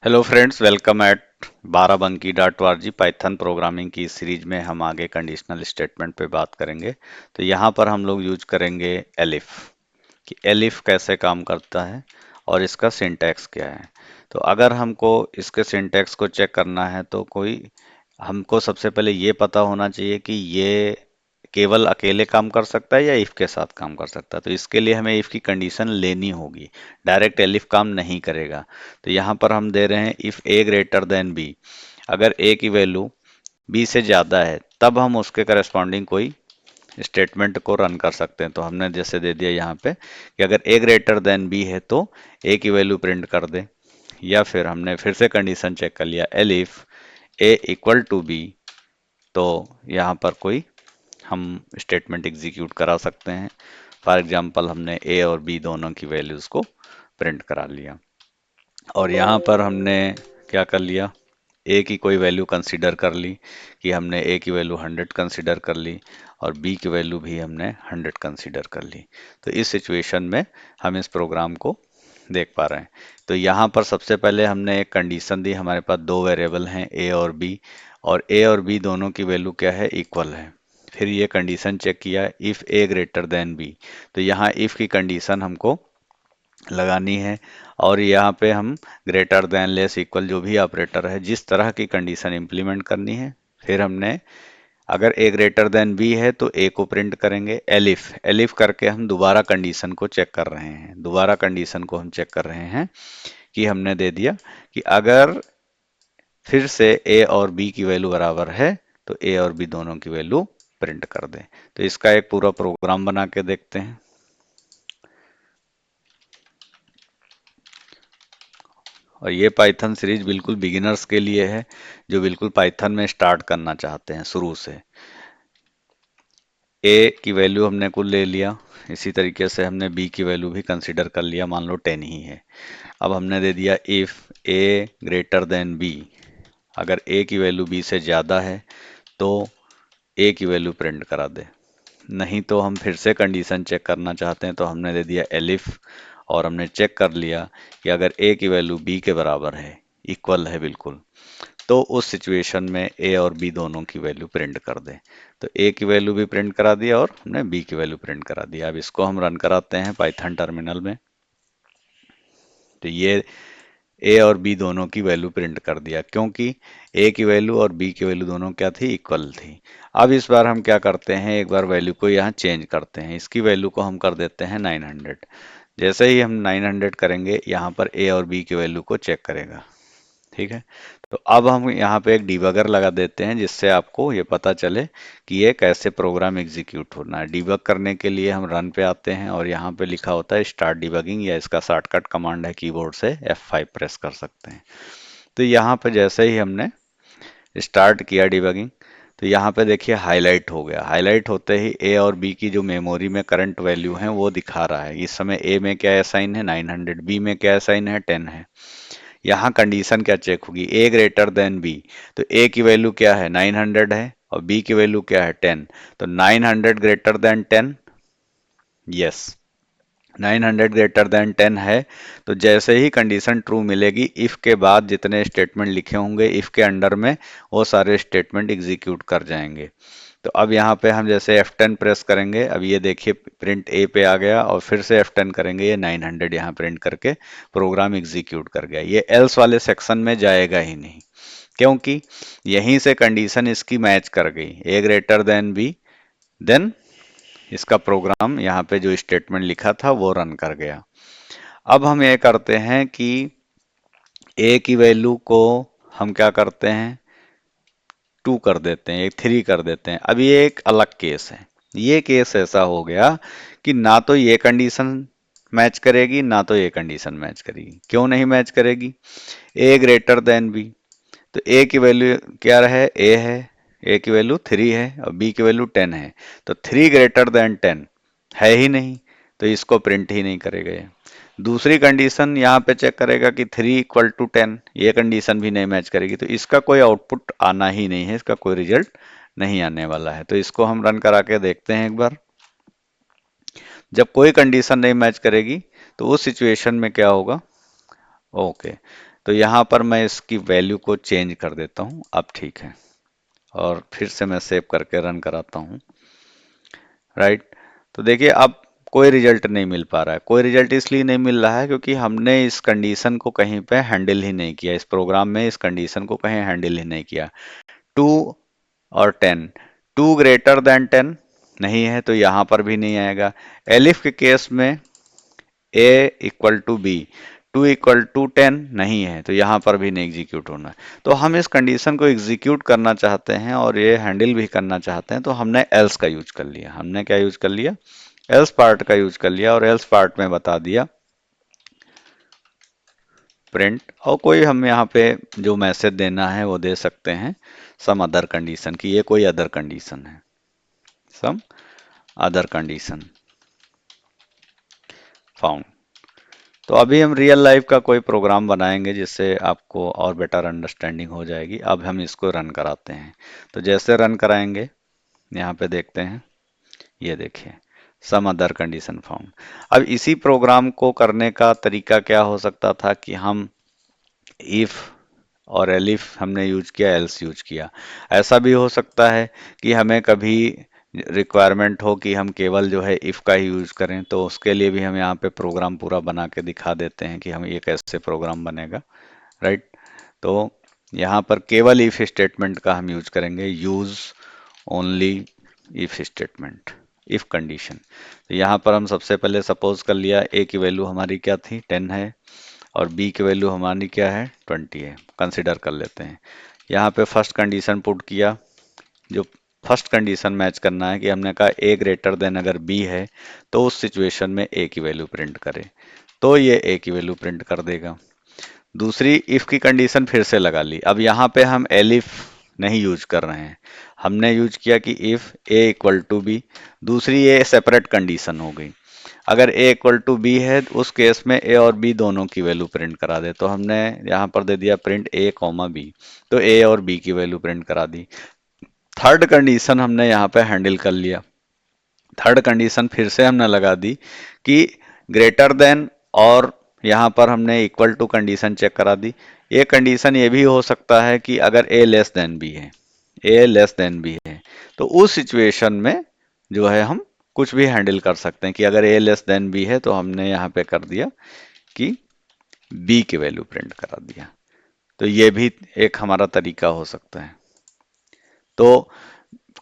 Hello friends, welcome eight Barabanki dot G Python programming की इस series में हम आगे कंडीशनल स्टेटमेंट पे बात करेंगे। तो यहाँ पर हम लोग यूज करेंगे एलिफ, कि एलिफ कैसे काम करता है और इसका सिंटैक्स क्या है। तो अगर हमको इसके सिंटैक्स को चेक करना है तो कोई हमको सबसे पहले ये पता होना चाहिए कि ये केवल अकेले काम कर सकता है या इफ के साथ काम कर सकता है। तो इसके लिए हमें इफ की कंडीशन लेनी होगी, डायरेक्ट एलिफ काम नहीं करेगा। तो यहाँ पर हम दे रहे हैं if A greater than B. अगर ए की वैल्यू बी से ज़्यादा है तब हम उसके करस्पॉन्डिंग कोई स्टेटमेंट को रन कर सकते हैं। तो हमने जैसे दे दिया यहाँ पे कि अगर ए ग्रेटर देन बी है तो ए की वैल्यू प्रिंट कर दे, या फिर हमने फिर से कंडीशन चेक कर लिया elif A equal to B, तो यहाँ पर कोई हम स्टेटमेंट एग्जीक्यूट करा सकते हैं। फॉर एग्जांपल हमने ए और बी दोनों की वैल्यूज़ को प्रिंट करा लिया, और यहाँ पर हमने क्या कर लिया, ए की कोई वैल्यू कंसीडर कर ली कि हमने ए की वैल्यू 100 कंसीडर कर ली और बी की वैल्यू भी हमने 100 कंसीडर कर ली। तो इस सिचुएशन में हम इस प्रोग्राम को देख पा रहे हैं। तो यहाँ पर सबसे पहले हमने एक कंडीशन दी, हमारे पास दो वेरिएबल हैं ए और ए और बी दोनों की वैल्यू क्या है, इक्वल है। फिर ये कंडीशन चेक किया if A greater than B. तो यहाँ इफ़ की कंडीशन हमको लगानी है, और यहाँ पे हम ग्रेटर देन लेस इक्वल जो भी ऑपरेटर है जिस तरह की कंडीशन इंप्लीमेंट करनी है। फिर हमने अगर ए ग्रेटर देन बी है तो ए को प्रिंट करेंगे एलिफ एलिफ करके हम दोबारा कंडीशन को चेक कर रहे हैं। दोबारा कंडीशन को हम चेक कर रहे हैं कि हमने दे दिया कि अगर फिर से ए और बी की वैल्यू बराबर है तो ए और बी दोनों की वैल्यू प्रिंट कर दें। तो इसका एक पूरा प्रोग्राम बना के देखते हैं। और ये पाइथन सीरीज बिल्कुल बिगिनर्स के लिए है, जो बिल्कुल पाइथन में स्टार्ट करना चाहते हैं शुरू से। ए की वैल्यू हमने कुल ले लिया, इसी तरीके से हमने बी की वैल्यू भी कंसिडर कर लिया, मान लो 10 ही है। अब हमने दे दिया if A greater than B, अगर ए की वैल्यू बी से ज़्यादा है तो ए की वैल्यू प्रिंट करा दे। नहीं तो हम फिर से कंडीशन चेक करना चाहते हैं तो हमने दे दिया एलिफ, और हमने चेक कर लिया कि अगर ए की वैल्यू बी के बराबर है, इक्वल है बिल्कुल, तो उस सिचुएशन में ए और बी दोनों की वैल्यू प्रिंट कर दें। तो ए की वैल्यू भी प्रिंट करा दिया और हमने बी की वैल्यू प्रिंट करा दिया। अब इसको हम रन कराते हैं पाइथन टर्मिनल में। तो ये ए और बी दोनों की वैल्यू प्रिंट कर दिया, क्योंकि ए की वैल्यू और बी की वैल्यू दोनों क्या थी, इक्वल थी। अब इस बार हम क्या करते हैं, एक बार वैल्यू को यहाँ चेंज करते हैं। इसकी वैल्यू को हम कर देते हैं 900। जैसे ही हम 900 करेंगे यहाँ पर ए और बी की वैल्यू को चेक करेगा। ठीक है। तो अब हम यहाँ पे एक डिबगर लगा देते हैं जिससे आपको ये पता चले कि ये कैसे प्रोग्राम एग्जीक्यूट होना है। डिबग करने के लिए हम रन पे आते हैं और यहाँ पे लिखा होता है स्टार्ट डिबगिंग, या इसका शॉर्टकट कमांड है कीबोर्ड से F5 प्रेस कर सकते हैं। तो यहाँ पे जैसे ही हमने स्टार्ट किया डिबगिंग, तो यहाँ पे देखिए हाईलाइट हो गया। हाईलाइट होते ही ए और बी की जो मेमोरी में करंट वैल्यू है वो दिखा रहा है। इस समय ए में क्या असाइन है, 900, बी में क्या असाइन है, 10 है। यहाँ कंडीशन क्या चेक होगी, ए ग्रेटर देन बी। तो ए की वैल्यू क्या है, 900 है, और बी की वैल्यू क्या है, 10। तो 900 greater than 10, yes 900 greater than 10 है। तो जैसे ही कंडीशन ट्रू मिलेगी, इफ के बाद जितने स्टेटमेंट लिखे होंगे इफ के अंडर में, वो सारे स्टेटमेंट एग्जीक्यूट कर जाएंगे। तो अब यहाँ पे हम जैसे F10 प्रेस करेंगे, अब ये देखिए प्रिंट ए पे आ गया, और फिर से F10 करेंगे, ये 900 यहाँ प्रिंट करके प्रोग्राम एग्जीक्यूट कर गया। ये एल्स वाले सेक्शन में जाएगा ही नहीं, क्योंकि यहीं से कंडीशन इसकी मैच कर गई, ए ग्रेटर देन बी। देन इसका प्रोग्राम यहाँ पे जो स्टेटमेंट लिखा था वो रन कर गया। अब हम ये करते हैं कि ए की वैल्यू को हम क्या करते हैं, 2 कर देते हैं, 3 कर देते हैं। अब ये एक अलग केस है। ये केस ऐसा हो गया कि ना तो ये कंडीशन मैच करेगी ना तो ये कंडीशन मैच करेगी। क्यों नहीं मैच करेगी, ए ग्रेटर देन बी। तो ए की वैल्यू क्या है, ए है, ए की वैल्यू 3 है और बी की वैल्यू 10 है। तो 3 ग्रेटर देन 10 है ही नहीं, तो इसको प्रिंट ही नहीं करेगा ये। दूसरी कंडीशन यहाँ पे चेक करेगा कि 3 इक्वल टू 10, ये कंडीशन भी नहीं मैच करेगी, तो इसका कोई आउटपुट आना ही नहीं है, इसका कोई रिजल्ट नहीं आने वाला है। तो इसको हम रन करा के देखते हैं एक बार। जब कोई कंडीशन नहीं मैच करेगी तो उस सिचुएशन में क्या होगा, ओके, तो यहाँ पर मैं इसकी वैल्यू को चेंज कर देता हूँ, अब ठीक है। और फिर से मैं सेव करके रन कराता हूँ, राइट। तो देखिए अब कोई रिजल्ट नहीं मिल पा रहा है। कोई रिजल्ट इसलिए नहीं मिल रहा है क्योंकि हमने इस कंडीशन को कहीं पे हैंडल ही नहीं किया, इस प्रोग्राम में इस कंडीशन को कहीं हैंडल ही नहीं किया। 2 और 10, 2 ग्रेटर देन 10 नहीं है तो यहाँ पर भी नहीं आएगा। एलिफ के केस में a equal to B, 2 equal to 10 नहीं है तो यहाँ पर भी नहीं एग्जीक्यूट होना है। तो हम इस कंडीशन को एग्जीक्यूट करना चाहते हैं और ये हैंडल भी करना चाहते हैं, तो हमने एल्स का यूज कर लिया। हमने क्या यूज कर लिया? एल्स पार्ट का यूज कर लिया और एल्स पार्ट में बता दिया प्रिंट, और कोई हम यहाँ पे जो मैसेज देना है वो दे सकते हैं, सम अदर कंडीशन की, ये कोई अदर कंडीशन है, सम अदर कंडीशन फाउंड। तो अभी हम रियल लाइफ का कोई प्रोग्राम बनाएंगे जिससे आपको और बेटर अंडरस्टैंडिंग हो जाएगी। अब हम इसको रन कराते हैं। तो जैसे रन कराएंगे यहाँ पे देखते हैं, ये देखिए सम अदर कंडीशन फाउंड। अब इसी प्रोग्राम को करने का तरीका क्या हो सकता था कि हम इफ और एलिफ हमने यूज किया, एल्स यूज किया। ऐसा भी हो सकता है कि हमें कभी रिक्वायरमेंट हो कि हम केवल जो है इफ का ही यूज करें, तो उसके लिए भी हम यहाँ पे प्रोग्राम पूरा बना के दिखा देते हैं कि हम ये कैसे प्रोग्राम बनेगा, राइट। तो यहाँ पर केवल इफ स्टेटमेंट का हम यूज करेंगे, use only if statement, if condition. तो यहाँ पर हम सबसे पहले सपोज कर लिया ए की वैल्यू हमारी क्या थी, 10 है, और बी की वैल्यू हमारी क्या है, 20 है। कंसिडर कर लेते हैं। यहाँ पे फर्स्ट कंडीशन पुट किया, जो फर्स्ट कंडीशन मैच करना है कि हमने कहा ए ग्रेटर देन अगर बी है तो उस सिचुएशन में ए की वैल्यू प्रिंट करे, तो ये ए की वैल्यू प्रिंट कर देगा। दूसरी इफ की कंडीशन फिर से लगा ली। अब यहाँ पे हम एलिफ नहीं यूज कर रहे हैं, हमने यूज किया कि if A equal to B. दूसरी ये सेपरेट कंडीशन हो गई, अगर a इक्वल टू बी है उस केस में a और b दोनों की वैल्यू प्रिंट करा दे। तो हमने यहाँ पर दे दिया प्रिंट a कॉमा b, तो a और b की वैल्यू प्रिंट करा दी। थर्ड कंडीशन हमने यहाँ पे हैंडल कर लिया। थर्ड कंडीशन फिर से हमने लगा दी कि ग्रेटर देन, और यहाँ पर हमने इक्वल टू कंडीशन चेक करा दी। ये कंडीशन ये भी हो सकता है कि अगर a लेस देन b है, a लेस देन b है, तो उस सिचुएशन में जो है हम कुछ भी हैंडल कर सकते हैं कि अगर a लेस देन b है तो हमने यहाँ पे कर दिया कि b की वैल्यू प्रिंट करा दिया। तो ये भी एक हमारा तरीका हो सकता है। तो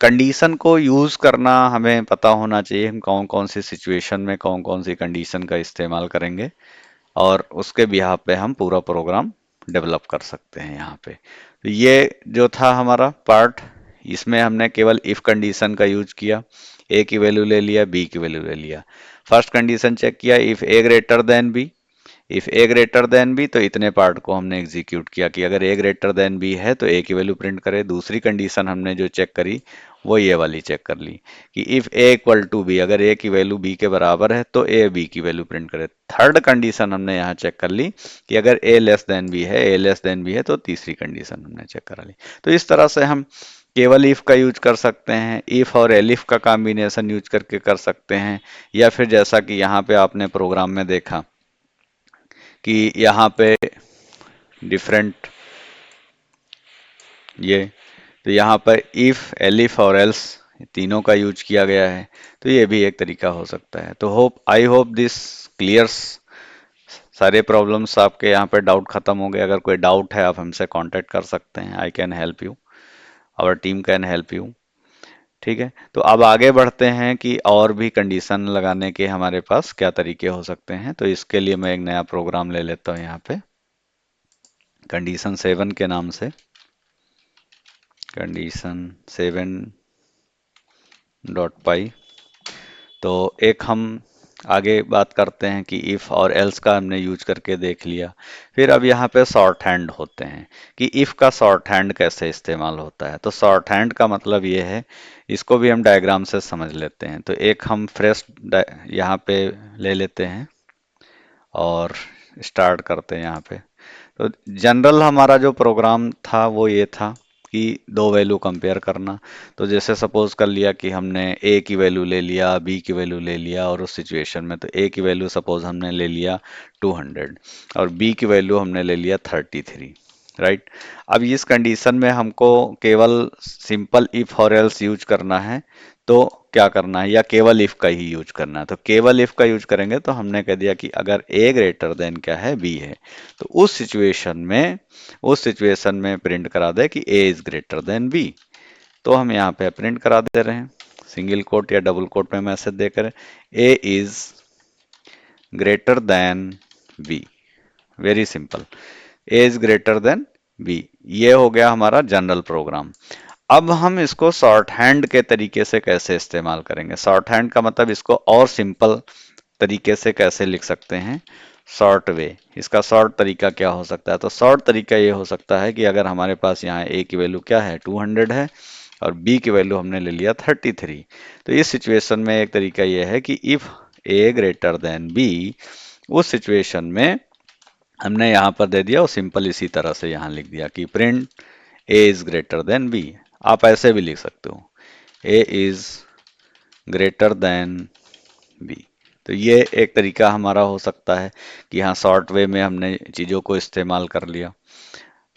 कंडीशन को यूज करना हमें पता होना चाहिए, हम कौन कौन सी सिचुएशन में कौन कौन सी कंडीशन का इस्तेमाल करेंगे, और उसके बिहाफ पे हम पूरा प्रोग्राम डेवलप कर सकते हैं यहाँ पे। तो ये जो था हमारा पार्ट, इसमें हमने केवल इफ कंडीशन का यूज किया, ए की वैल्यू ले लिया, बी की वैल्यू ले लिया। फर्स्ट कंडीशन चेक किया, if A greater than B, if A greater than B, तो इतने पार्ट को हमने एग्जीक्यूट किया कि अगर ए ग्रेटर देन बी है तो ए की वैल्यू प्रिंट करे। दूसरी कंडीशन हमने जो चेक करी वो ये वाली चेक कर ली कि if A equal to B, अगर ए की वैल्यू बी के बराबर है तो ए बी की वैल्यू प्रिंट करे। थर्ड कंडीशन हमने यहाँ चेक कर ली कि अगर ए लेस देन बी है, ए लेस देन बी है, तो तीसरी कंडीशन हमने चेक करा ली। तो इस तरह से हम केवल इफ का यूज कर सकते हैं, इफ और एलिफ का कॉम्बिनेशन यूज करके कर सकते हैं, या फिर जैसा कि यहाँ पे आपने प्रोग्राम में देखा कि यहाँ पे डिफरेंट ये, तो यहाँ पर इफ, एलिफ और एल्स तीनों का यूज किया गया है। तो ये भी एक तरीका हो सकता है। तो आई होप दिस क्लियर्स। सारे प्रॉब्लम्स आपके यहाँ पे डाउट खत्म हो गए। अगर कोई डाउट है आप हमसे कांटेक्ट कर सकते हैं। I can help you, our team can help you. ठीक है, तो अब आगे बढ़ते हैं कि और भी कंडीशन लगाने के हमारे पास क्या तरीके हो सकते हैं। तो इसके लिए मैं एक नया प्रोग्राम ले लेता हूँ यहाँ पे, कंडीशन 7 के नाम से, कंडीशन 7.py। तो एक हम आगे बात करते हैं कि इफ और एल्स का हमने यूज करके देख लिया। फिर अब यहाँ पे शॉर्ट हैंड होते हैं कि इफ का शॉर्ट हैंड कैसे इस्तेमाल होता है। तो शॉर्ट हैंड का मतलब ये है, इसको भी हम डायग्राम से समझ लेते हैं। तो एक हम फ्रेश यहाँ पे ले लेते हैं और स्टार्ट करते हैं यहाँ पे। तो जनरल हमारा जो प्रोग्राम था वो ये था की दो वैल्यू कंपेयर करना। तो जैसे सपोज कर लिया कि हमने ए की वैल्यू ले लिया, बी की वैल्यू ले लिया, और उस सिचुएशन में तो ए की वैल्यू सपोज हमने ले लिया 200 और बी की वैल्यू हमने ले लिया 33, राइट। अब इस कंडीशन में हमको केवल सिंपल इफ और एल्स यूज करना है, तो क्या करना है, या केवल इफ का ही यूज करना है। तो केवल इफ का यूज करेंगे तो हमने कह दिया कि अगर ए ग्रेटर देन क्या है, बी है, तो उस सिचुएशन में प्रिंट करा दे कि A is greater than B. तो हम यहाँ पे प्रिंट करा दे रहे हैं सिंगल कोट या डबल कोट में मैसेज देकर, A is greater than B. Very simple, A is greater than B. ये हो गया हमारा जनरल प्रोग्राम। अब हम इसको शॉर्ट हैंड के तरीके से कैसे इस्तेमाल करेंगे। शॉर्ट हैंड का मतलब इसको और सिंपल तरीके से कैसे लिख सकते हैं, शॉर्ट वे। इसका शॉर्ट तरीका क्या हो सकता है, तो शॉर्ट तरीका ये हो सकता है कि अगर हमारे पास यहाँ ए की वैल्यू क्या है 200 है और बी की वैल्यू हमने ले लिया 33, तो इस सिचुएशन में एक तरीका यह है कि if A greater than B, उस सिचुएशन में हमने यहाँ पर दे दिया और सिंपल इसी तरह से यहाँ लिख दिया कि print A is greater than B. आप ऐसे भी लिख सकते हो, A is greater than B. तो ये एक तरीका हमारा हो सकता है कि हाँ शॉर्ट वे में हमने चीज़ों को इस्तेमाल कर लिया।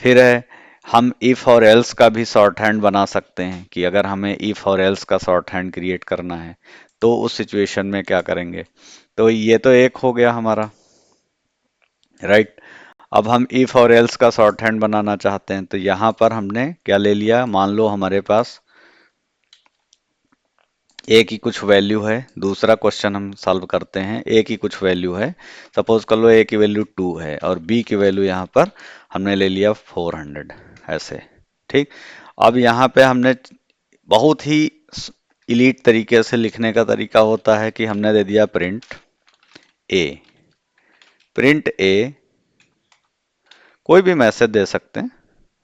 फिर है, हम इफ और एल्स का भी शॉर्ट हैंड बना सकते हैं कि अगर हमें इफ और एल्स का शॉर्ट हैंड क्रिएट करना है तो उस सिचुएशन में क्या करेंगे। तो ये तो एक हो गया हमारा, राइट। अब हम इफ और एल्स का शॉर्ट हैंड बनाना चाहते हैं, तो यहाँ पर हमने क्या ले लिया, मान लो हमारे पास ए की कुछ वैल्यू है। दूसरा क्वेश्चन हम सॉल्व करते हैं, ए की कुछ वैल्यू है, सपोज कर लो ए की वैल्यू 2 है और बी की वैल्यू यहाँ पर हमने ले लिया 400, ऐसे, ठीक। अब यहाँ पे हमने बहुत ही इलीट तरीके से लिखने का तरीका होता है कि हमने दे दिया प्रिंट ए। प्रिंट ए कोई भी मैसेज दे सकते हैं,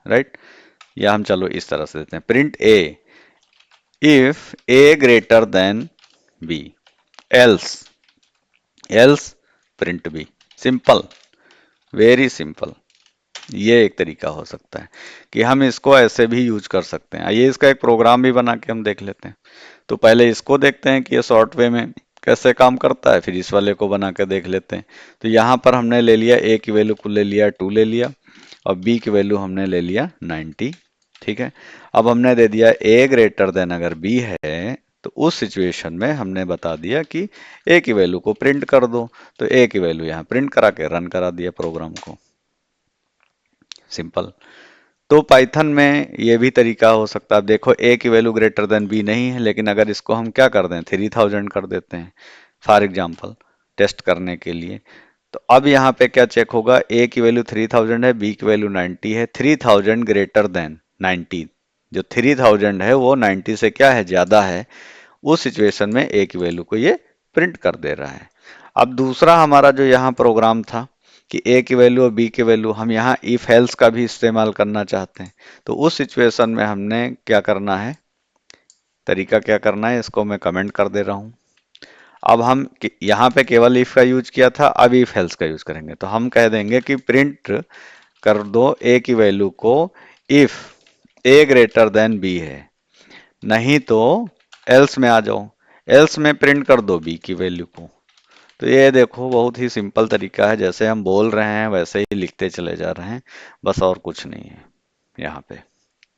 राइट। या हम चलो इस तरह से देते हैं, print A if A greater than B, else else print B. Simple, very simple. ये एक तरीका हो सकता है कि हम इसको ऐसे भी यूज कर सकते हैं। आइए इसका एक प्रोग्राम भी बना के हम देख लेते हैं। तो पहले इसको देखते हैं कि ये शॉर्ट वे में कैसे काम करता है, फिर इस वाले को बना के देख लेते हैं। तो यहाँ पर हमने ले लिया ए की वैल्यू को ले लिया 2 ले लिया और बी की वैल्यू हमने ले लिया 90, ठीक है। अब हमने दे दिया ए ग्रेटर देन अगर बी है, तो उस सिचुएशन में हमने बता दिया कि ए की वैल्यू को प्रिंट कर दो। तो ए की वैल्यू यहाँ प्रिंट करा के रन करा दिया प्रोग्राम को, सिंपल। तो पाइथन में ये भी तरीका हो सकता है। अब देखो ए की वैल्यू ग्रेटर देन बी नहीं है, लेकिन अगर इसको हम क्या कर दें 3000 कर देते हैं फॉर एग्जांपल टेस्ट करने के लिए, तो अब यहाँ पे क्या चेक होगा, ए की वैल्यू 3000 है, बी की वैल्यू 90 है, 3000 ग्रेटर देन 90, जो 3000 है वो 90 से क्या है, ज्यादा है। उस सिचुएशन में ए की वैल्यू को ये प्रिंट कर दे रहा है। अब दूसरा हमारा जो यहाँ प्रोग्राम था कि ए की वैल्यू और बी की वैल्यू, हम यहाँ इफ एल्स का भी इस्तेमाल करना चाहते हैं। तो उस सिचुएशन में हमने क्या करना है, तरीका क्या करना है, इसको मैं कमेंट कर दे रहा हूँ। अब हम यहाँ पे केवल इफ का यूज किया था, अब इफ एल्स का यूज करेंगे। तो हम कह देंगे कि प्रिंट कर दो ए की वैल्यू को if A greater than B है, नहीं तो एल्स में आ जाओ, एल्स में प्रिंट कर दो बी की वैल्यू को। तो ये देखो बहुत ही सिंपल तरीका है, जैसे हम बोल रहे हैं वैसे ही लिखते चले जा रहे हैं, बस और कुछ नहीं है। यहाँ पे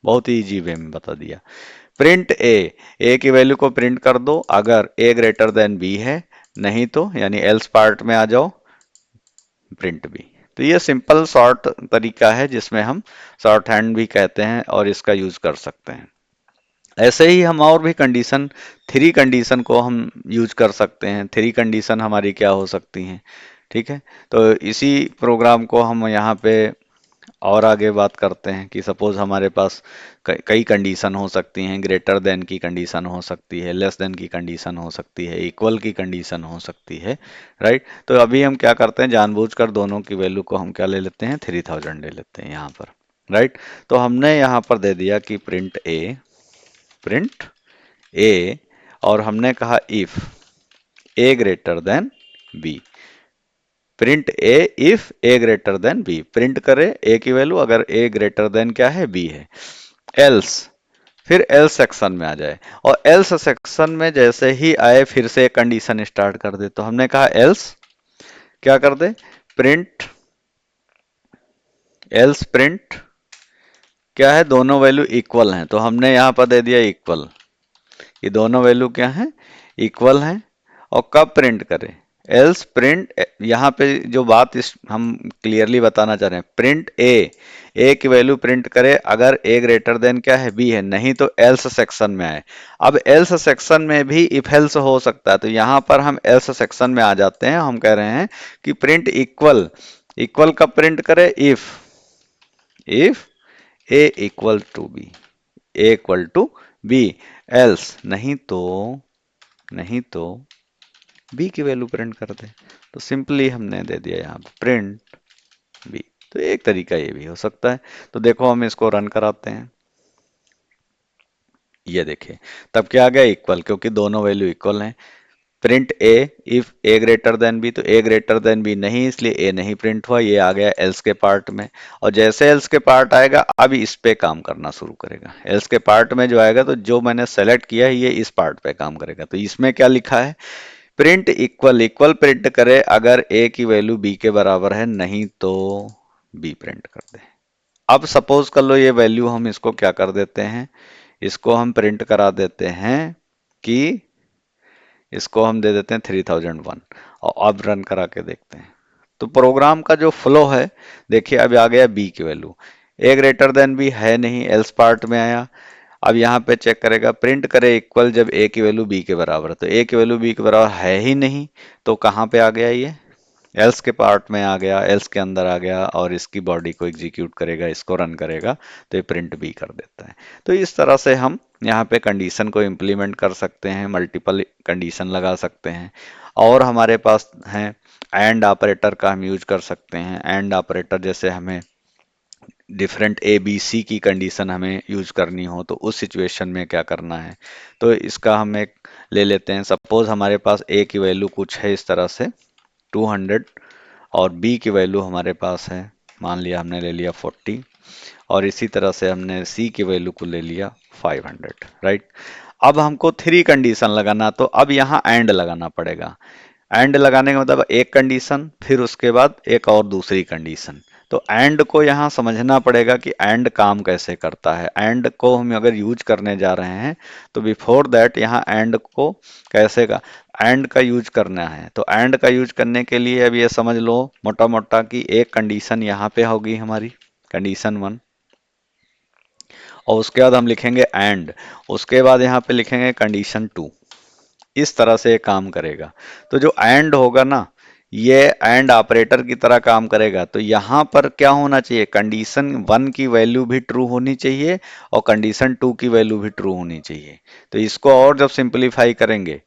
बहुत ही इजी वे में बता दिया। प्रिंट ए की वैल्यू को प्रिंट कर दो अगर ए ग्रेटर देन बी है, नहीं तो यानी एल्स पार्ट में आ जाओ, प्रिंट बी। तो ये सिंपल शॉर्ट तरीका है जिसमें हम शॉर्ट हैंड भी कहते हैं और इसका यूज कर सकते हैं। ऐसे ही हम और भी कंडीशन, थ्री कंडीशन को हम यूज कर सकते हैं। थ्री कंडीशन हमारी क्या हो सकती हैं, ठीक है। तो इसी प्रोग्राम को हम यहाँ पे और आगे बात करते हैं कि सपोज हमारे पास कई कंडीशन हो सकती हैं। ग्रेटर देन की कंडीशन हो सकती है, लेस देन की कंडीशन हो सकती है, इक्वल की कंडीशन हो सकती है, राइट। तो अभी हम क्या करते हैं, जानबूझकर दोनों की वैल्यू को हम क्या ले लेते हैं, 3000 ले लेते हैं यहाँ पर, राइट। तो हमने यहाँ पर दे दिया कि प्रिंट ए और हमने कहा if A greater than B. Print A if A greater than B, print करे ए की वैल्यू अगर ए ग्रेटर देन क्या है, बी है। एल्स, फिर एल्स सेक्शन में आ जाए, और एल्स सेक्शन में जैसे ही आए फिर से एक कंडीशन स्टार्ट कर दे। तो हमने कहा एल्स क्या कर दे, प्रिंट, एल्स प्रिंट क्या है, दोनों वैल्यू इक्वल हैं, तो हमने यहाँ पर दे दिया इक्वल, ये दोनों वैल्यू क्या है, इक्वल हैं। और कब प्रिंट करें, एल्स प्रिंट, यहाँ पे जो बात इस हम क्लियरली बताना चाह रहे हैं, प्रिंट ए की वैल्यू प्रिंट करे अगर ए ग्रेटर देन क्या है, बी है, नहीं तो एल्स सेक्शन में आए। अब एल्स सेक्शन में भी इफ एल्स हो सकता है, तो यहाँ पर हम एल्स सेक्शन में आ जाते हैं, हम कह रहे हैं कि प्रिंट इक्वल, इक्वल कब प्रिंट करे, if A equal to B, A equal to B, else नहीं तो बी की वैल्यू प्रिंट कर दे। तो सिंपली हमने दे दिया यहाँ पे प्रिंट बी। तो एक तरीका ये भी हो सकता है। तो देखो हम इसको रन कराते हैं, ये देखिए तब क्या आ गया, इक्वल, क्योंकि दोनों वैल्यू इक्वल हैं। Print A if A greater than B, तो ए ग्रेटर देन बी नहीं, इसलिए ए नहीं प्रिंट हुआ, ये आ गया एल्स के पार्ट में। और जैसे एल्स के पार्ट आएगा अब इस पे काम करना शुरू करेगा, एल्स के पार्ट में जो आएगा, तो जो मैंने सेलेक्ट किया है ये इस पार्ट पे काम करेगा। तो इसमें क्या लिखा है, प्रिंट इक्वल, इक्वल प्रिंट करे अगर ए की वैल्यू बी के बराबर है, नहीं तो बी प्रिंट कर दे। अब सपोज कर लो ये वैल्यू हम इसको क्या कर देते हैं, इसको हम प्रिंट करा देते हैं कि इसको हम दे देते हैं 3001, और अब रन करा के देखते हैं। तो प्रोग्राम का जो फ्लो है, देखिए अब आ गया बी की वैल्यू, ए ग्रेटर देन बी है नहीं, एल्स पार्ट में आया। अब यहाँ पे चेक करेगा, प्रिंट करे इक्वल जब ए की वैल्यू बी के बराबर है, तो ए की वैल्यू बी के बराबर है ही नहीं, तो कहाँ पे आ गया ये, एल्स के पार्ट में आ गया, एल्स के अंदर आ गया, और इसकी बॉडी को एग्जीक्यूट करेगा, इसको रन करेगा, तो ये प्रिंट बी कर देता है। तो इस तरह से हम यहाँ पे कंडीशन को इम्प्लीमेंट कर सकते हैं, मल्टीपल कंडीशन लगा सकते हैं। और हमारे पास है एंड ऑपरेटर का हम यूज कर सकते हैं। एंड ऑपरेटर जैसे हमें डिफरेंट ए बी सी की कंडीशन हमें यूज करनी हो, तो उस सिचुएशन में क्या करना है, तो इसका हम एक ले लेते हैं। सपोज हमारे पास ए की वैल्यू कुछ है इस तरह से 200, और बी की वैल्यू हमारे पास है, मान लिया हमने ले लिया 40, और इसी तरह से हमने सी की वैल्यू को ले लिया 500, राइट। अब हमको थ्री कंडीशन लगाना, तो अब यहाँ एंड लगाना पड़ेगा। एंड लगाने का मतलब एक कंडीशन, फिर उसके बाद एक और दूसरी कंडीशन। तो एंड को यहाँ समझना पड़ेगा कि एंड काम कैसे करता है। एंड को हम अगर यूज करने जा रहे हैं, तो बिफोर दैट यहाँ एंड को कैसे का एंड का यूज करना है। तो एंड का यूज करने के लिए अब ये समझ लो मोटा मोटा कि एक कंडीशन यहाँ पे होगी हमारी, कंडीशन 1, और उसके बाद हम लिखेंगे एंड, उसके बाद यहाँ पे लिखेंगे कंडीशन 2। इस तरह से ये काम करेगा। तो जो एंड होगा ना, ये एंड ऑपरेटर की तरह काम करेगा। तो यहाँ पर क्या होना चाहिए, कंडीशन 1 की वैल्यू भी ट्रू होनी चाहिए, और कंडीशन 2 की वैल्यू भी ट्रू होनी चाहिए। तो इसको और जब सिंपलीफाई करेंगे,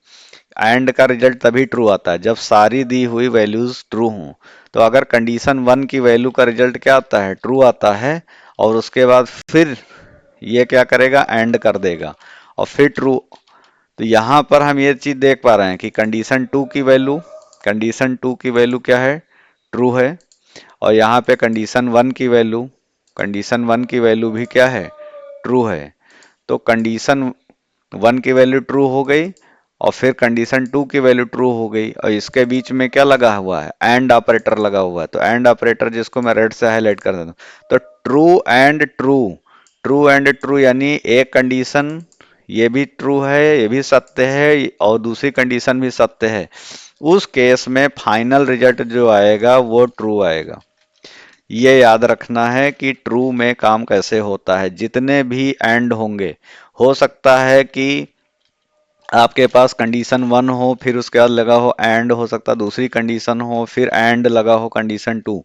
एंड का रिजल्ट तभी ट्रू आता है जब सारी दी हुई वैल्यूज ट्रू हों। तो अगर कंडीशन 1 की वैल्यू का रिजल्ट क्या आता है, ट्रू आता है, और उसके बाद फिर ये क्या करेगा, एंड कर देगा, और फिर ट्रू। तो यहाँ पर हम ये चीज देख पा रहे हैं कि कंडीशन टू की वैल्यू क्या है, ट्रू है, और यहाँ पे कंडीशन वन की वैल्यू भी क्या है, ट्रू है। तो कंडीशन 1 की वैल्यू ट्रू हो गई, और फिर कंडीशन 2 की वैल्यू ट्रू हो गई, और इसके बीच में क्या लगा हुआ है, एंड ऑपरेटर लगा हुआ है। तो एंड ऑपरेटर जिसको मैं रेड से हाईलाइट कर देता हूँ, तो ट्रू एंड ट्रू यानी एक कंडीशन ये भी ट्रू है, ये भी सत्य है, और दूसरी कंडीशन भी सत्य है। उस केस में फाइनल रिजल्ट जो आएगा वो ट्रू आएगा। ये याद रखना है कि ट्रू में काम कैसे होता है। जितने भी एंड होंगे, हो सकता है कि आपके पास कंडीशन 1 हो, फिर उसके बाद लगा हो एंड, हो सकता है दूसरी कंडीशन हो, फिर एंड लगा हो कंडीशन 2।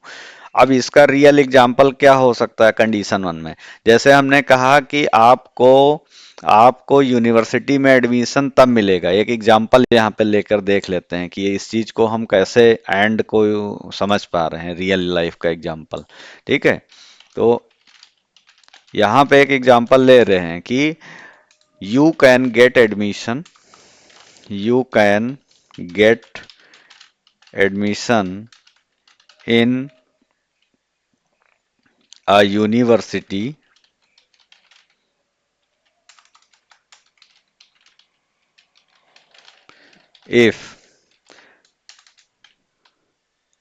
अब इसका रियल एग्जांपल क्या हो सकता है कंडीशन 1 में, जैसे हमने कहा कि आपको आपको यूनिवर्सिटी में एडमिशन तब मिलेगा। एक एग्जांपल यहाँ पे लेकर देख लेते हैं कि इस चीज को हम कैसे एंड को समझ पा रहे हैं, रियल लाइफ का एग्जांपल। ठीक है, तो यहाँ पे एक एग्जांपल ले रहे हैं कि you can get admission, you can get admission in a university if,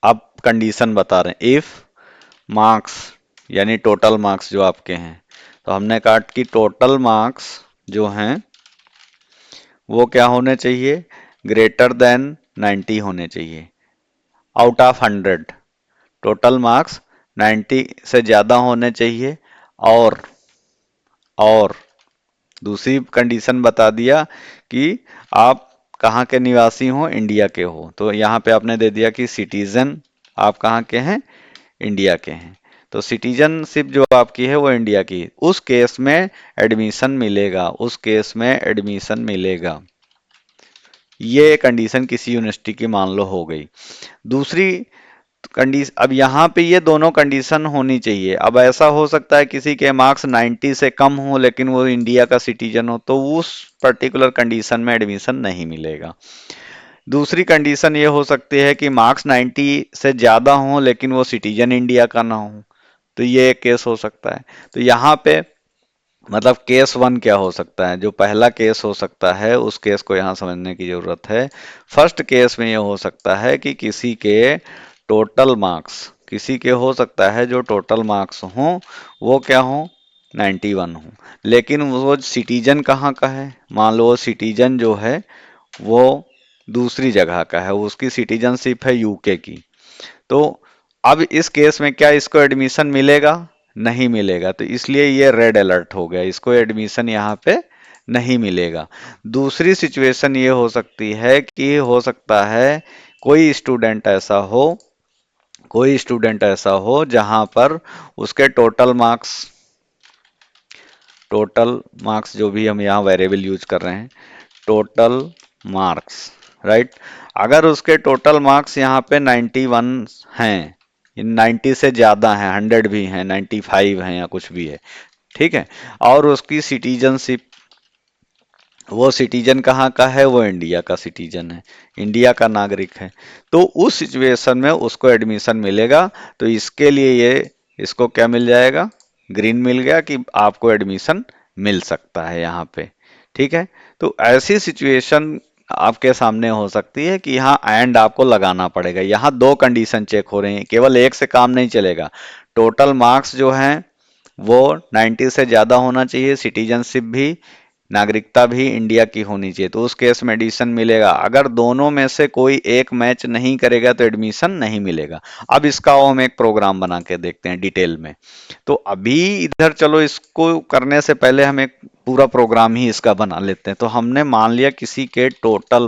अब कंडीशन बता रहे हैं, इफ मार्क्स यानी टोटल मार्क्स जो आपके हैं, तो हमने कहा कि टोटल मार्क्स जो हैं वो क्या होने चाहिए, ग्रेटर देन 90 होने चाहिए आउट ऑफ 100। टोटल मार्क्स 90 से ज्यादा होने चाहिए। और और दूसरी कंडीशन बता दिया कि आप कहाँ के निवासी हो, इंडिया के हो। तो यहाँ पे आपने दे दिया कि सिटीजन आप कहाँ के हैं, इंडिया के हैं। तो सिटीजनशिप जो आपकी है वो इंडिया की, उस केस में एडमिशन मिलेगा, उस केस में एडमिशन मिलेगा। ये कंडीशन किसी यूनिवर्सिटी की मान लो हो गई। दूसरी कंडीशन, अब यहाँ पे ये दोनों कंडीशन होनी चाहिए। अब ऐसा हो सकता है किसी के मार्क्स 90 से कम हो लेकिन वो इंडिया का सिटीजन हो, तो उस पर्टिकुलर कंडीशन में एडमिशन नहीं मिलेगा। दूसरी कंडीशन ये हो सकती है कि मार्क्स 90 से ज्यादा हो लेकिन वो सिटीजन इंडिया का ना हो, तो ये एक केस हो सकता है। तो यहाँ पे मतलब केस वन क्या हो सकता है, जो पहला केस हो सकता है उस केस को यहाँ समझने की जरूरत है। फर्स्ट केस में ये हो सकता है कि किसी के टोटल मार्क्स, किसी के हो सकता है जो टोटल मार्क्स हों वो क्या हो, 91 हो, लेकिन वो सिटीजन कहाँ का है, मान लो वो सिटीजन जो है वो दूसरी जगह का है, उसकी सिटीजनशिप है यूके की। तो अब इस केस में क्या इसको एडमिशन मिलेगा, नहीं मिलेगा। तो इसलिए ये रेड अलर्ट हो गया, इसको एडमिशन यहाँ पे नहीं मिलेगा। दूसरी सिचुएशन ये हो सकती है कि हो सकता है कोई स्टूडेंट ऐसा हो, कोई स्टूडेंट ऐसा हो जहां पर उसके टोटल मार्क्स जो भी हम यहाँ वेरिएबल यूज कर रहे हैं, टोटल मार्क्स, राइट। अगर उसके टोटल मार्क्स यहाँ पे 91 हैं, 90 से ज्यादा हैं, 100 भी हैं, 95 हैं या कुछ भी है, ठीक है, और उसकी सिटीजनशिप, वो सिटीजन कहाँ का है, वो इंडिया का सिटीजन है, इंडिया का नागरिक है, तो उस सिचुएशन में उसको एडमिशन मिलेगा। तो इसके लिए ये, इसको क्या मिल जाएगा, ग्रीन मिल गया कि आपको एडमिशन मिल सकता है यहाँ पे, ठीक है। तो ऐसी सिचुएशन आपके सामने हो सकती है कि यहाँ एंड आपको लगाना पड़ेगा। यहाँ दो कंडीशन चेक हो रही हैं, केवल एक से काम नहीं चलेगा। टोटल मार्क्स जो हैं वो 90 से ज्यादा होना चाहिए, सिटीजनशिप भी, नागरिकता भी इंडिया की होनी चाहिए, तो उस केस में एडमिशन मिलेगा। अगर दोनों में से कोई एक मैच नहीं करेगा तो एडमिशन नहीं मिलेगा। अब इसका हम एक प्रोग्राम बना के देखते हैं डिटेल में। तो अभी इधर चलो, इसको करने से पहले हम एक पूरा प्रोग्राम ही इसका बना लेते हैं। तो हमने मान लिया किसी के टोटल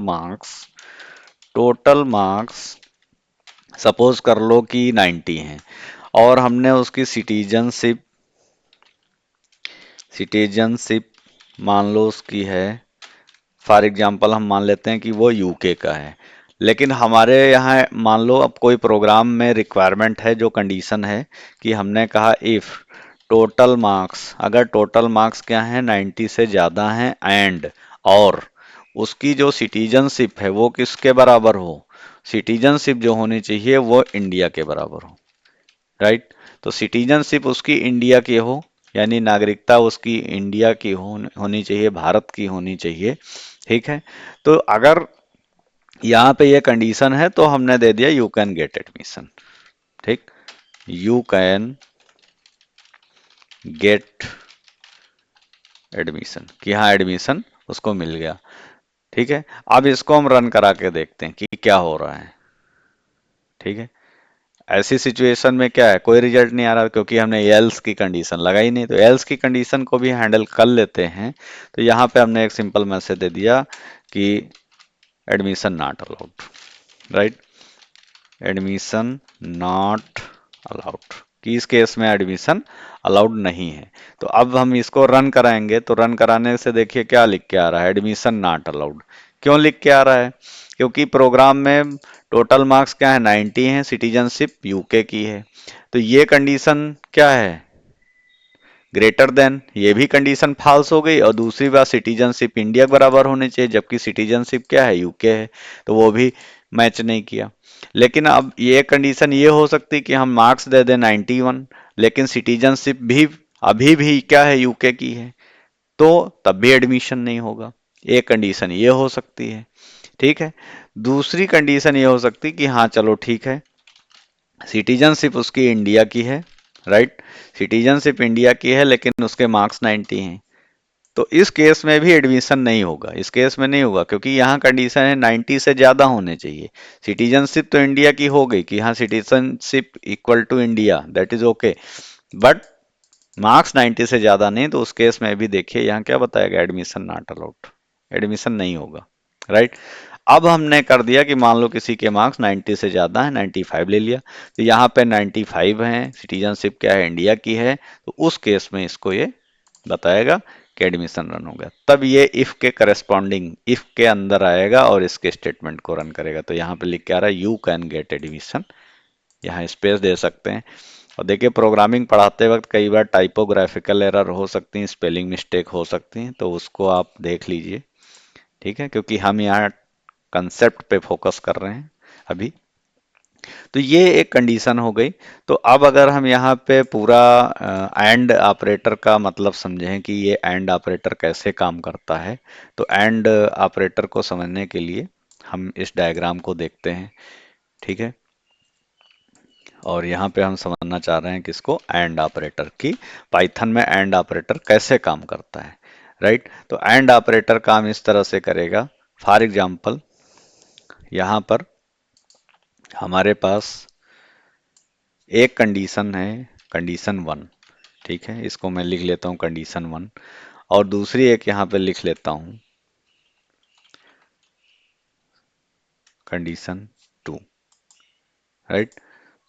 मार्क्स सपोज कर लो कि 90 हैं, और हमने उसकी सिटीजनशिप मान लो उसकी है, फॉर एग्जांपल हम मान लेते हैं कि वो यूके का है। लेकिन हमारे यहाँ मान लो अब कोई प्रोग्राम में रिक्वायरमेंट है, जो कंडीशन है कि हमने कहा इफ टोटल मार्क्स, अगर टोटल मार्क्स क्या है 90 से ज़्यादा हैं, एंड और उसकी जो सिटीजनशिप है वो किसके बराबर हो, सिटीजनशिप जो होनी चाहिए वो इंडिया के बराबर हो, राइट। तो सिटीजनशिप उसकी इंडिया की हो, यानी नागरिकता उसकी इंडिया की होनी चाहिए, भारत की होनी चाहिए, ठीक है। तो अगर यहाँ पे ये कंडीशन है तो हमने दे दिया यू कैन गेट एडमिशन, ठीक, यू कैन गेट एडमिशन, कि हाँ एडमिशन उसको मिल गया, ठीक है। अब इसको हम रन करा के देखते हैं कि क्या हो रहा है, ठीक है। ऐसी सिचुएशन में क्या है, कोई रिजल्ट नहीं आ रहा क्योंकि हमने एल्स की कंडीशन लगाई नहीं। तो एल्स की कंडीशन को भी हैंडल कर लेते हैं। तो यहाँ पे हमने एक सिंपल मैसेज दे दिया कि admission not allowed, right, admission not allowed, कि इस केस में एडमिशन अलाउड नहीं है। तो अब हम इसको रन कराएंगे, तो रन कराने से देखिए क्या लिख के आ रहा है, एडमिशन नॉट अलाउड। क्यों लिख के आ रहा है, क्योंकि प्रोग्राम में टोटल मार्क्स क्या है 90 है, सिटीजनशिप यूके की है। तो ये कंडीशन क्या है, ग्रेटर देन, ये भी कंडीशन फॉल्स हो गई, और दूसरी बात सिटीजनशिप इंडिया के बराबर होनी चाहिए, जबकि सिटीजनशिप क्या है, यूके है, तो वो भी मैच नहीं किया। लेकिन अब ये कंडीशन ये हो सकती कि हम मार्क्स दे दें 91, लेकिन सिटीजनशिप भी अभी भी क्या है, यूके की है, तो तब भी एडमिशन नहीं होगा। एक कंडीशन ये हो सकती है। ठीक है। दूसरी कंडीशन ये हो सकती कि हाँ चलो ठीक है, सिटीजनशिप उसकी इंडिया की है, राइट, सिटीजनशिप इंडिया की है लेकिन उसके मार्क्स 90 हैं, तो इस केस में भी एडमिशन नहीं होगा, इस केस में नहीं होगा क्योंकि यहाँ कंडीशन है 90 से ज्यादा होने चाहिए। सिटीजनशिप तो इंडिया की हो गई कि हाँ citizenship equal to India, that is okay, but marks 90 से ज्यादा नहीं, तो उस केस में भी देखिए यहाँ क्या बताएगा, एडमिशन नॉट अलाउड, एडमिशन नहीं होगा, राइट। अब हमने कर दिया कि मान लो किसी के मार्क्स 90 से ज्यादा है, 95 ले लिया, तो यहाँ पे 95 है, सिटीजनशिप क्या है, इंडिया की है, तो उस केस में इसको ये बताएगा कि एडमिशन रन हो गया। तब ये इफ के करस्पॉन्डिंग इफ के अंदर आएगा और इसके स्टेटमेंट को रन करेगा। तो यहाँ पे लिख के आ रहा है यू कैन गेट एडमिशन, यहाँ स्पेस दे सकते हैं। और देखिए प्रोग्रामिंग पढ़ाते वक्त कई बार टाइपोग्राफिकल एरर हो सकती है, स्पेलिंग मिस्टेक हो सकती है, तो उसको आप देख लीजिए, ठीक है, क्योंकि हम यहाँ कंसेप्ट पे फोकस कर रहे हैं अभी। तो ये एक कंडीशन हो गई। तो अब अगर हम यहाँ पे पूरा एंड ऑपरेटर का मतलब समझें कि ये एंड ऑपरेटर कैसे काम करता है, तो एंड ऑपरेटर को समझने के लिए हम इस डायग्राम को देखते हैं, ठीक है। और यहाँ पे हम समझना चाह रहे हैं किसको, एंड ऑपरेटर की, पाइथन में एंड ऑपरेटर कैसे काम करता है, राइट। तो एंड ऑपरेटर काम इस तरह से करेगा, फॉर एग्जांपल यहाँ पर हमारे पास एक कंडीशन है, कंडीशन वन, ठीक है, इसको मैं लिख लेता हूँ कंडीशन वन, और दूसरी एक यहाँ पे लिख लेता हूँ कंडीशन टू, राइट।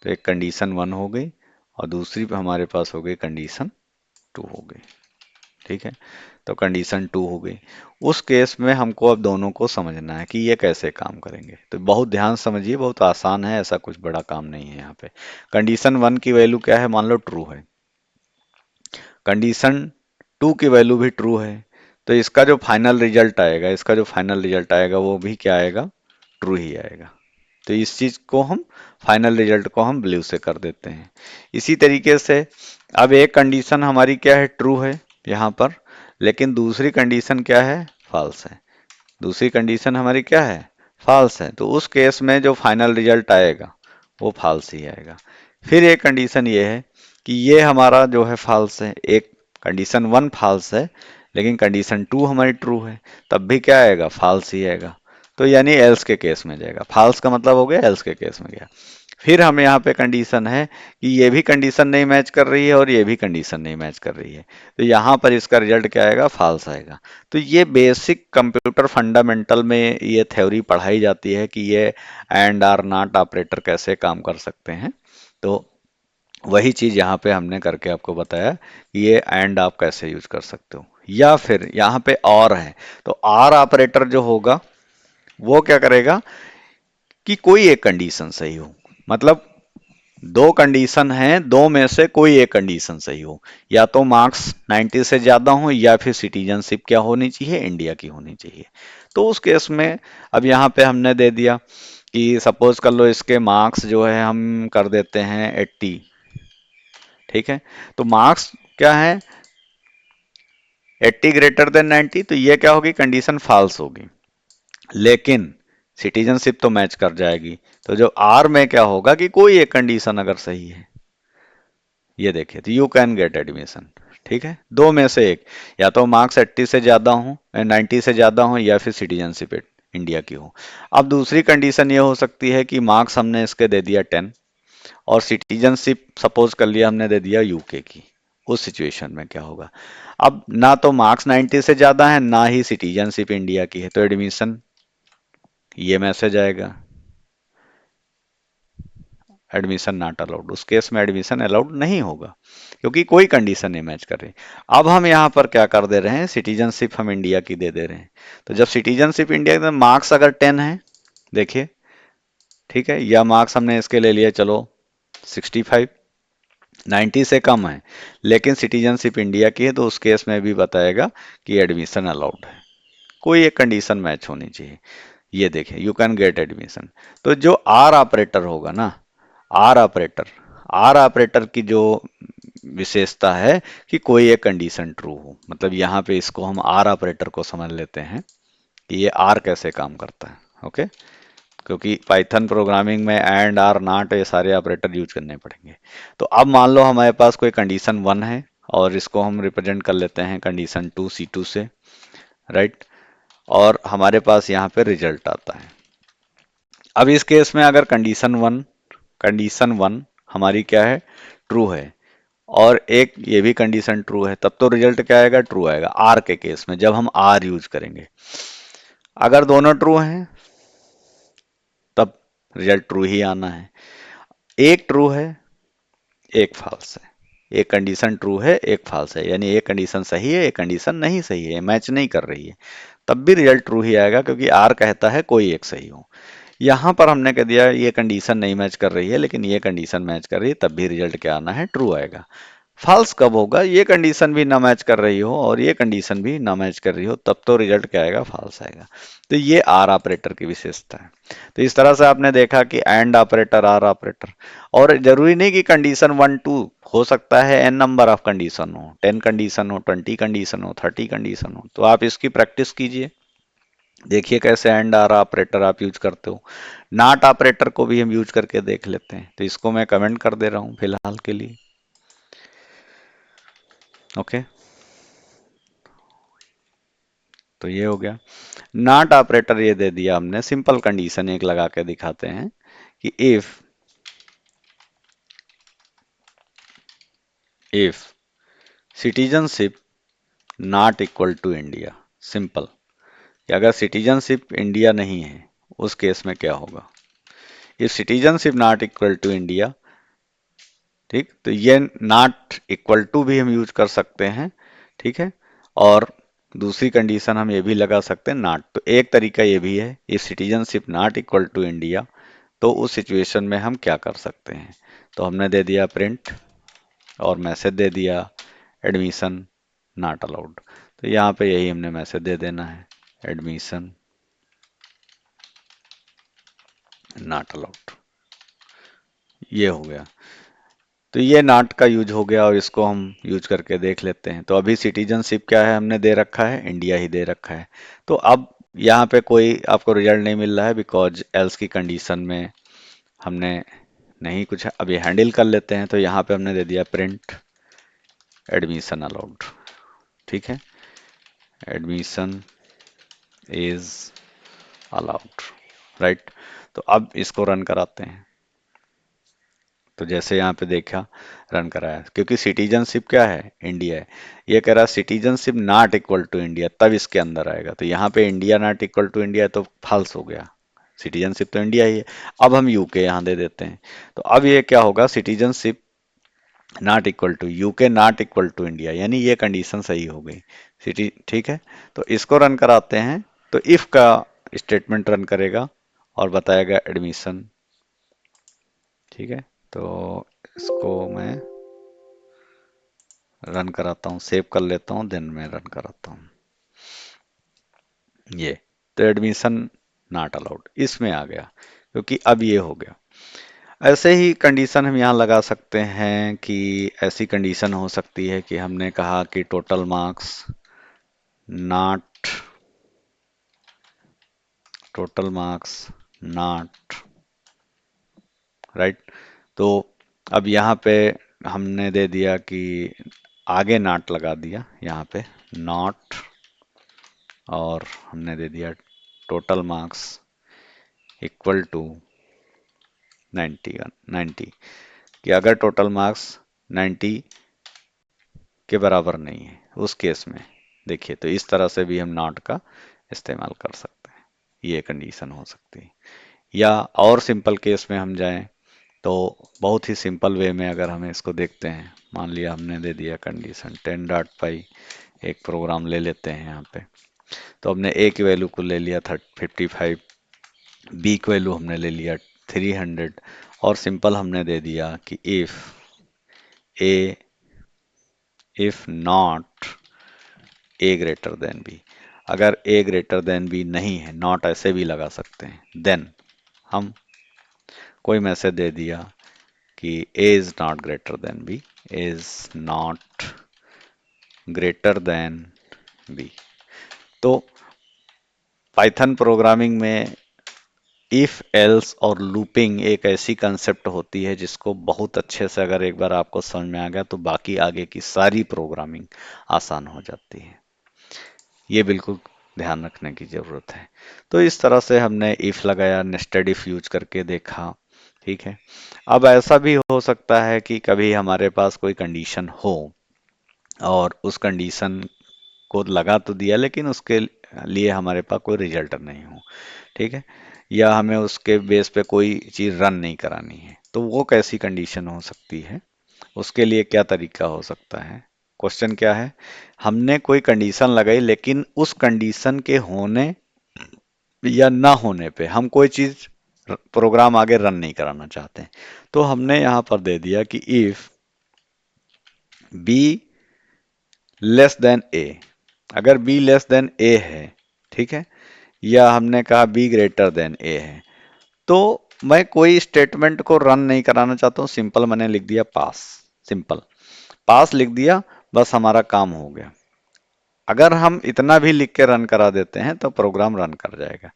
तो एक कंडीशन वन हो गई और दूसरी पे हमारे पास हो गई कंडीशन टू हो गई, ठीक है। तो कंडीशन टू हो गई। उस केस में हमको अब दोनों को समझना है कि ये कैसे काम करेंगे, तो बहुत ध्यान समझिए, बहुत आसान है, ऐसा कुछ बड़ा काम नहीं है यहाँ पे। कंडीशन वन की वैल्यू क्या है, मान लो ट्रू है, कंडीशन टू की वैल्यू भी ट्रू है, तो इसका जो फाइनल रिजल्ट आएगा, इसका जो फाइनल रिजल्ट आएगा वो भी क्या आएगा, ट्रू ही आएगा। तो इस चीज को हम, फाइनल रिजल्ट को हम ब्लू से कर देते हैं। इसी तरीके से अब एक कंडीशन हमारी क्या है, ट्रू है यहाँ पर, लेकिन दूसरी कंडीशन क्या है, फॉल्स है, दूसरी कंडीशन हमारी क्या है, फॉल्स है, तो उस केस में जो फाइनल रिजल्ट आएगा वो फॉल्स ही आएगा। फिर एक कंडीशन ये है कि ये हमारा जो है फॉल्स है, एक कंडीशन वन फॉल्स है लेकिन कंडीशन टू हमारी ट्रू है, तब भी क्या आएगा, फॉल्स ही आएगा। तो यानी एल्स के केस में जाएगा, फॉल्स का मतलब हो गया एल्स के केस में गया। फिर हम यहाँ पे कंडीशन है कि ये भी कंडीशन नहीं मैच कर रही है और ये भी कंडीशन नहीं मैच कर रही है, तो यहाँ पर इसका रिजल्ट क्या आएगा, फॉल्स आएगा। तो ये बेसिक कंप्यूटर फंडामेंटल में ये थ्योरी पढ़ाई जाती है कि ये एंड आर नॉट ऑपरेटर कैसे काम कर सकते हैं। तो वही चीज यहाँ पे हमने करके आपको बताया कि ये एंड आप कैसे यूज कर सकते हो। या फिर यहाँ पे और है, तो आर ऑपरेटर जो होगा वो क्या करेगा कि कोई एक कंडीशन सही हो, मतलब दो कंडीशन है, दो में से कोई एक कंडीशन सही हो, या तो मार्क्स 90 से ज्यादा हो या फिर सिटीजनशिप क्या होनी चाहिए, इंडिया की होनी चाहिए। तो उस केस में अब यहाँ पे हमने दे दिया कि सपोज कर लो इसके मार्क्स जो है हम कर देते हैं 80, ठीक है। तो मार्क्स क्या है, 80 ग्रेटर देन 90, तो ये क्या होगी, कंडीशन फॉल्स होगी, लेकिन सिटीजनशिप तो मैच कर जाएगी। तो जो आर में क्या होगा कि कोई एक कंडीशन अगर सही है, ये देखिए, तो यू कैन गेट एडमिशन, ठीक है, दो में से एक, या तो मार्क्स 80 से ज्यादा हो, 90 से ज्यादा हो, या फिर सिटीजनशिप इंडिया की हो। अब दूसरी कंडीशन ये हो सकती है कि मार्क्स हमने इसके दे दिया 10 और सिटीजनशिप सपोज कर लिया हमने दे दिया यूके की, उस सिचुएशन में क्या होगा, अब ना तो मार्क्स 90 से ज्यादा है ना ही सिटीजनशिप इंडिया की है, तो एडमिशन, ये मैसेज आएगा एडमिशन नॉट अलाउड, उस केस में एडमिशन अलाउड नहीं होगा क्योंकि कोई कंडीशन नहीं मैच कर रही। अब हम यहाँ पर क्या कर दे रहे हैं, सिटीजनशिप हम इंडिया की दे दे रहे हैं। तो जब सिटीजनशिप इंडिया का मार्क्स अगर 10 है, देखिए, ठीक है, या मार्क्स हमने इसके ले लिया चलो 65, 90 से कम है लेकिन सिटीजनशिप इंडिया की है, तो उस केस में भी बताएगा कि एडमिशन अलाउड है, कोई एक कंडीशन मैच होनी चाहिए। ये देखें, यू कैन गेट एडमिशन। तो जो आर ऑपरेटर होगा ना, आर ऑपरेटर, आर ऑपरेटर की जो विशेषता है कि कोई एक कंडीशन ट्रू हो, मतलब यहाँ पे इसको हम आर ऑपरेटर को समझ लेते हैं कि ये आर कैसे काम करता है। ओके, क्योंकि पाइथन प्रोग्रामिंग में एंड आर नॉट ये सारे ऑपरेटर यूज करने पड़ेंगे। तो अब मान लो हमारे पास कोई कंडीशन 1 है और इसको हम रिप्रेजेंट कर लेते हैं कंडीशन 2 C2 से, राइट। और हमारे पास यहाँ पे रिजल्ट आता है। अब इस केस में अगर कंडीशन वन हमारी क्या है, ट्रू है, और एक ये भी कंडीशन ट्रू है, तब तो रिजल्ट क्या आएगा, ट्रू आएगा। आर के केस में जब हम आर यूज करेंगे, अगर दोनों ट्रू हैं तब रिजल्ट ट्रू ही आना है। एक ट्रू है एक फॉल्स है, एक कंडीशन ट्रू है एक फॉल्स है, यानी एक कंडीशन सही है एक कंडीशन नहीं सही है, मैच नहीं कर रही है, तब भी रिजल्ट ट्रू ही आएगा, क्योंकि आर कहता है कोई एक सही हो। यहाँ पर हमने कह दिया ये कंडीशन नहीं मैच कर रही है लेकिन ये कंडीशन मैच कर रही है, तब भी रिजल्ट क्या आना है, ट्रू आएगा। फॉल्स कब होगा, ये कंडीशन भी ना मैच कर रही हो और ये कंडीशन भी ना मैच कर रही हो, तब तो रिजल्ट क्या आएगा, फॉल्स आएगा। तो ये आर ऑपरेटर की विशेषता है। तो इस तरह से आपने देखा कि एंड ऑपरेटर, आर ऑपरेटर, और जरूरी नहीं कि कंडीशन 1 2, हो सकता है एन नंबर ऑफ कंडीशन हो, 10 कंडीशन हो, 20 कंडीशन हो, 30 कंडीशन हो। तो आप इसकी प्रैक्टिस कीजिए, देखिए कैसे एंड आर ऑपरेटर आप यूज करते हो। नॉट ऑपरेटर को भी हम यूज करके देख लेते हैं, तो इसको मैं कमेंट कर दे रहा हूं फिलहाल के लिए। ओके, तो ये हो गया। नॉट ऑपरेटर ये दे दिया हमने, सिंपल कंडीशन एक लगा के दिखाते हैं कि if citizenship not equal to India, simple, कि अगर सिटीजनशिप इंडिया नहीं है उस केस में क्या होगा। If citizenship not equal to India, ठीक, तो ये नॉट इक्वल टू भी हम यूज कर सकते हैं, ठीक है। और दूसरी कंडीशन हम ये भी लगा सकते हैं नॉट, तो एक तरीका ये भी है, if citizenship not equal to India, तो उस सिचुएशन में हम क्या कर सकते हैं। तो हमने दे दिया प्रिंट और मैसेज दे दिया एडमिशन नॉट अलाउड, तो यहाँ पे यही हमने मैसेज दे देना है, एडमिशन नॉट अलाउड, ये हो गया। तो ये नॉट का यूज हो गया और इसको हम यूज करके देख लेते हैं। तो अभी सिटीजनशिप क्या है, हमने दे रखा है इंडिया ही दे रखा है। तो अब यहाँ पे कोई आपको रिजल्ट नहीं मिल रहा है, बिकॉज एल्स की कंडीशन में हमने नहीं कुछ अभी हैंडल कर लेते हैं। तो यहाँ पे हमने दे दिया प्रिंट एडमिशन अलाउड, ठीक है, एडमिशन इज अलाउड, राइट। तो अब इसको रन कराते हैं। तो जैसे यहाँ पे देखा, रन कराया, क्योंकि सिटीजनशिप क्या है, इंडिया है। ये कह रहा है citizenship not equal to India, तब इसके अंदर आएगा। तो यहाँ पे India not equal to India तो फॉल्स हो गया, सिटीजनशिप तो इंडिया ही है। अब हम यूके यहाँ दे देते हैं, तो अब ये क्या होगा, citizenship not equal to UK not equal to India, यानी ये कंडीशन सही हो गई, सिटी, ठीक है। तो इसको रन कराते हैं। तो इफ का स्टेटमेंट रन करेगा और बताएगा एडमिशन, ठीक है। तो इसको मैं रन कराता हूँ, सेव कर लेता हूँ, देन मैं रन कराता हूँ ये। तो एडमिशन नॉट अलाउड इसमें आ गया, क्योंकि अब ये हो गया। ऐसे ही कंडीशन हम यहाँ लगा सकते हैं कि ऐसी कंडीशन हो सकती है कि हमने कहा कि total marks not, total marks not, right. तो अब यहाँ पे हमने दे दिया कि आगे नॉट लगा दिया यहाँ पे नॉट, और हमने दे दिया टोटल मार्क्स इक्वल टू 90 कि अगर टोटल मार्क्स 90 के बराबर नहीं है उस केस में, देखिए, तो इस तरह से भी हम नॉट का इस्तेमाल कर सकते हैं, ये कंडीशन हो सकती है। या और सिंपल केस में हम जाएं, तो बहुत ही सिंपल वे में अगर हम इसको देखते हैं, मान लिया हमने दे दिया कंडीशन 10.py, एक प्रोग्राम ले लेते हैं यहाँ पे। तो हमने ए की वैल्यू को ले लिया 55, बी की वैल्यू हमने ले लिया 300, और सिंपल हमने दे दिया कि A if not A greater than B, अगर ए ग्रेटर देन बी नहीं है, नॉट ऐसे भी लगा सकते हैं, देन हम कोई मैसेज दे दिया कि A is not greater than B, is not greater than B. तो पाइथन प्रोग्रामिंग में इफ एल्स और लूपिंग एक ऐसी कंसेप्ट होती है जिसको बहुत अच्छे से अगर एक बार आपको समझ में आ गया तो बाकी आगे की सारी प्रोग्रामिंग आसान हो जाती है। ये बिल्कुल ध्यान रखने की जरूरत है। तो इस तरह से हमने इफ लगाया, नेस्टेड इफ यूज करके देखा। ठीक है। अब ऐसा भी हो सकता है कि कभी हमारे पास कोई कंडीशन हो और उस कंडीशन को लगा तो दिया लेकिन उसके लिए हमारे पास कोई रिजल्ट नहीं हो। ठीक है। या हमें उसके बेस पे कोई चीज रन नहीं करानी है, तो वो कैसी कंडीशन हो सकती है, उसके लिए क्या तरीका हो सकता है। क्वेश्चन क्या है, हमने कोई कंडीशन लगाई लेकिन उस कंडीशन के होने या ना होने पे हम कोई चीज प्रोग्राम आगे रन नहीं कराना चाहते हैं। तो हमने यहां पर दे दिया कि इफ बी लेस देन ए, अगर बी लेस देन ए है, ठीक है, या हमने कहा बी ग्रेटर देन ए है, तो मैं कोई स्टेटमेंट को रन नहीं कराना चाहता हूं, सिंपल मैंने लिख दिया पास। सिंपल पास लिख दिया, बस हमारा काम हो गया। अगर हम इतना भी लिख के रन करा देते हैं तो प्रोग्राम रन कर जाएगा,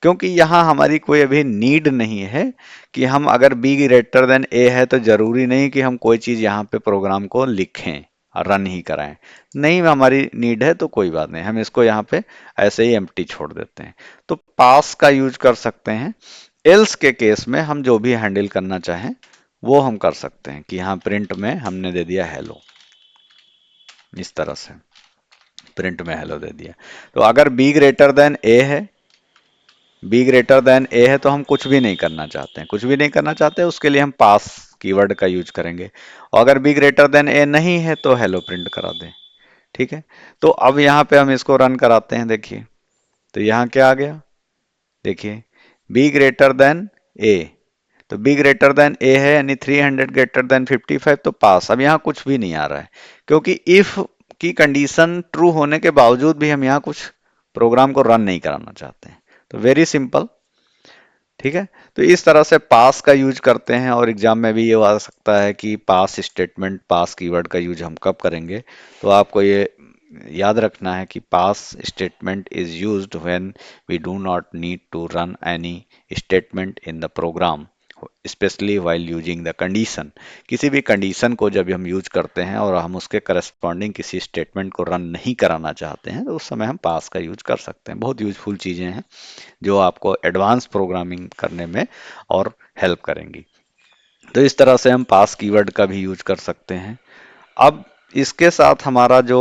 क्योंकि यहाँ हमारी कोई अभी नीड नहीं है कि हम अगर बी ग्रेटर देन ए है तो जरूरी नहीं कि हम कोई चीज यहाँ पे प्रोग्राम को लिखें और रन ही कराएं। नहीं हमारी नीड है तो कोई बात नहीं, हम इसको यहाँ पे ऐसे ही एम्प्टी छोड़ देते हैं। तो पास का यूज कर सकते हैं। एल्स के केस में हम जो भी हैंडल करना चाहें वो हम कर सकते हैं कि यहाँ प्रिंट में हमने दे दिया हेलो, इस तरह से प्रिंट में हेलो दे दिया। तो अगर बी ग्रेटर देन ए है, बी ग्रेटर देन ए है तो हम कुछ भी नहीं करना चाहते हैं, कुछ भी नहीं करना चाहते उसके लिए हम पास कीवर्ड का यूज करेंगे। और अगर बी ग्रेटर देन ए नहीं है तो हेलो प्रिंट करा दें। ठीक है। तो अब यहाँ पे हम इसको रन कराते हैं, देखिए तो यहाँ क्या आ गया, देखिए बी ग्रेटर देन ए, तो बी ग्रेटर देन ए है यानी 300 ग्रेटर देन 55, तो पास। अब यहाँ कुछ भी नहीं आ रहा है क्योंकि इफ की कंडीशन ट्रू होने के बावजूद भी हम यहाँ कुछ प्रोग्राम को रन नहीं कराना चाहते हैं। तो वेरी सिंपल। ठीक है। तो इस तरह से पास का यूज करते हैं और एग्जाम में भी ये आ सकता है कि पास स्टेटमेंट, पास कीवर्ड का यूज हम कब करेंगे। तो आपको ये याद रखना है कि pass statement is used when we do not need to run any statement in the program, specially while using the condition. किसी भी कंडीशन को जब हम यूज करते हैं और हम उसके करस्पॉन्डिंग किसी स्टेटमेंट को रन नहीं कराना चाहते हैं तो उस समय हम पास का यूज कर सकते हैं। बहुत यूजफुल चीजें हैं जो आपको एडवांस प्रोग्रामिंग करने में और हेल्प करेंगी। तो इस तरह से हम पास कीवर्ड का भी यूज कर सकते हैं। अब इसके साथ हमारा जो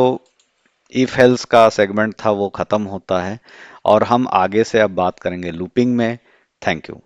इफ एल्स का सेगमेंट था वो खत्म होता है और हम आगे से अब बात करेंगे लूपिंग में। Thank you.